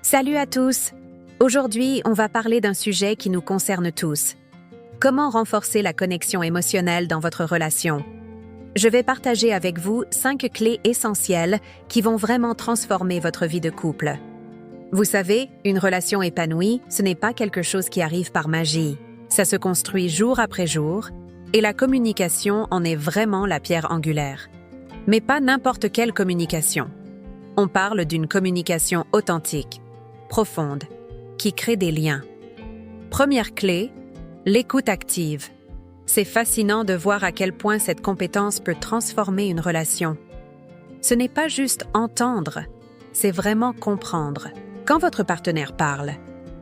Salut à tous! Aujourd'hui, on va parler d'un sujet qui nous concerne tous. Comment renforcer la connexion émotionnelle dans votre relation? Je vais partager avec vous 5 clés essentielles qui vont vraiment transformer votre vie de couple. Vous savez, une relation épanouie, ce n'est pas quelque chose qui arrive par magie. Ça se construit jour après jour, et la communication en est vraiment la pierre angulaire. Mais pas n'importe quelle communication. On parle d'une communication authentique, profonde, qui crée des liens. Première clé, l'écoute active. C'est fascinant de voir à quel point cette compétence peut transformer une relation. Ce n'est pas juste entendre, c'est vraiment comprendre. Quand votre partenaire parle,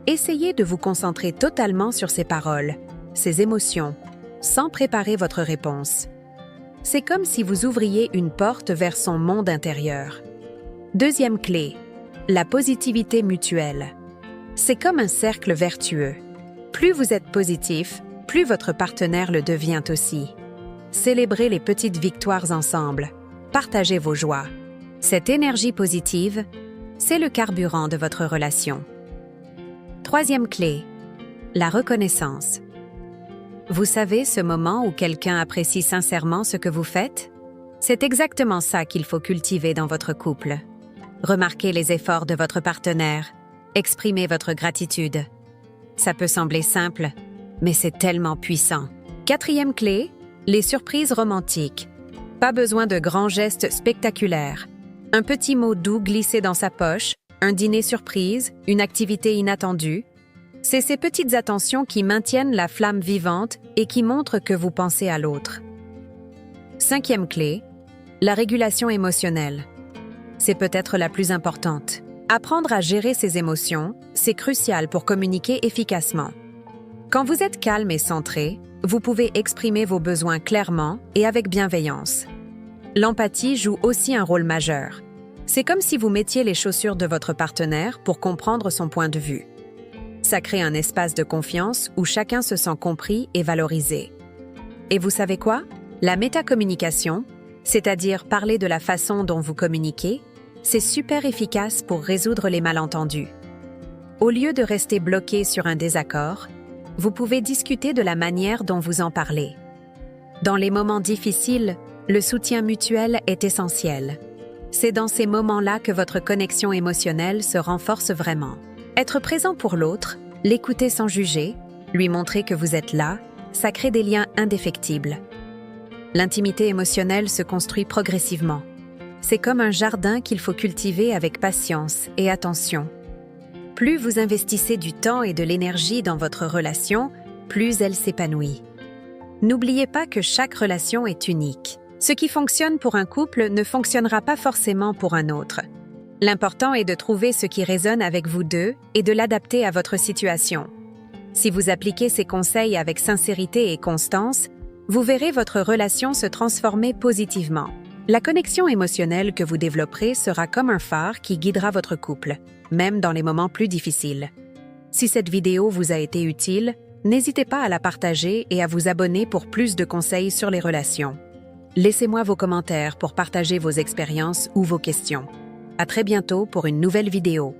essayez de vous concentrer totalement sur ses paroles, ses émotions, sans préparer votre réponse. C'est comme si vous ouvriez une porte vers son monde intérieur. Deuxième clé, la positivité mutuelle. C'est comme un cercle vertueux. Plus vous êtes positif, plus votre partenaire le devient aussi. Célébrez les petites victoires ensemble. Partagez vos joies. Cette énergie positive, c'est le carburant de votre relation. Troisième clé, la reconnaissance. Vous savez ce moment où quelqu'un apprécie sincèrement ce que vous faites? C'est exactement ça qu'il faut cultiver dans votre couple. Remarquez les efforts de votre partenaire. Exprimez votre gratitude. Ça peut sembler simple, mais c'est tellement puissant. Quatrième clé, les surprises romantiques. Pas besoin de grands gestes spectaculaires. Un petit mot doux glissé dans sa poche, un dîner surprise, une activité inattendue. C'est ces petites attentions qui maintiennent la flamme vivante et qui montrent que vous pensez à l'autre. Cinquième clé, la régulation émotionnelle. C'est peut-être la plus importante. Apprendre à gérer ses émotions, c'est crucial pour communiquer efficacement. Quand vous êtes calme et centré, vous pouvez exprimer vos besoins clairement et avec bienveillance. L'empathie joue aussi un rôle majeur. C'est comme si vous mettiez les chaussures de votre partenaire pour comprendre son point de vue. Ça crée un espace de confiance où chacun se sent compris et valorisé. Et vous savez quoi? La métacommunication, c'est-à-dire parler de la façon dont vous communiquez, c'est super efficace pour résoudre les malentendus. Au lieu de rester bloqué sur un désaccord, vous pouvez discuter de la manière dont vous en parlez. Dans les moments difficiles, le soutien mutuel est essentiel. C'est dans ces moments-là que votre connexion émotionnelle se renforce vraiment. Être présent pour l'autre, l'écouter sans juger, lui montrer que vous êtes là, ça crée des liens indéfectibles. L'intimité émotionnelle se construit progressivement. C'est comme un jardin qu'il faut cultiver avec patience et attention. Plus vous investissez du temps et de l'énergie dans votre relation, plus elle s'épanouit. N'oubliez pas que chaque relation est unique. Ce qui fonctionne pour un couple ne fonctionnera pas forcément pour un autre. L'important est de trouver ce qui résonne avec vous deux et de l'adapter à votre situation. Si vous appliquez ces conseils avec sincérité et constance, vous verrez votre relation se transformer positivement. La connexion émotionnelle que vous développerez sera comme un phare qui guidera votre couple, même dans les moments plus difficiles. Si cette vidéo vous a été utile, n'hésitez pas à la partager et à vous abonner pour plus de conseils sur les relations. Laissez-moi vos commentaires pour partager vos expériences ou vos questions. À très bientôt pour une nouvelle vidéo.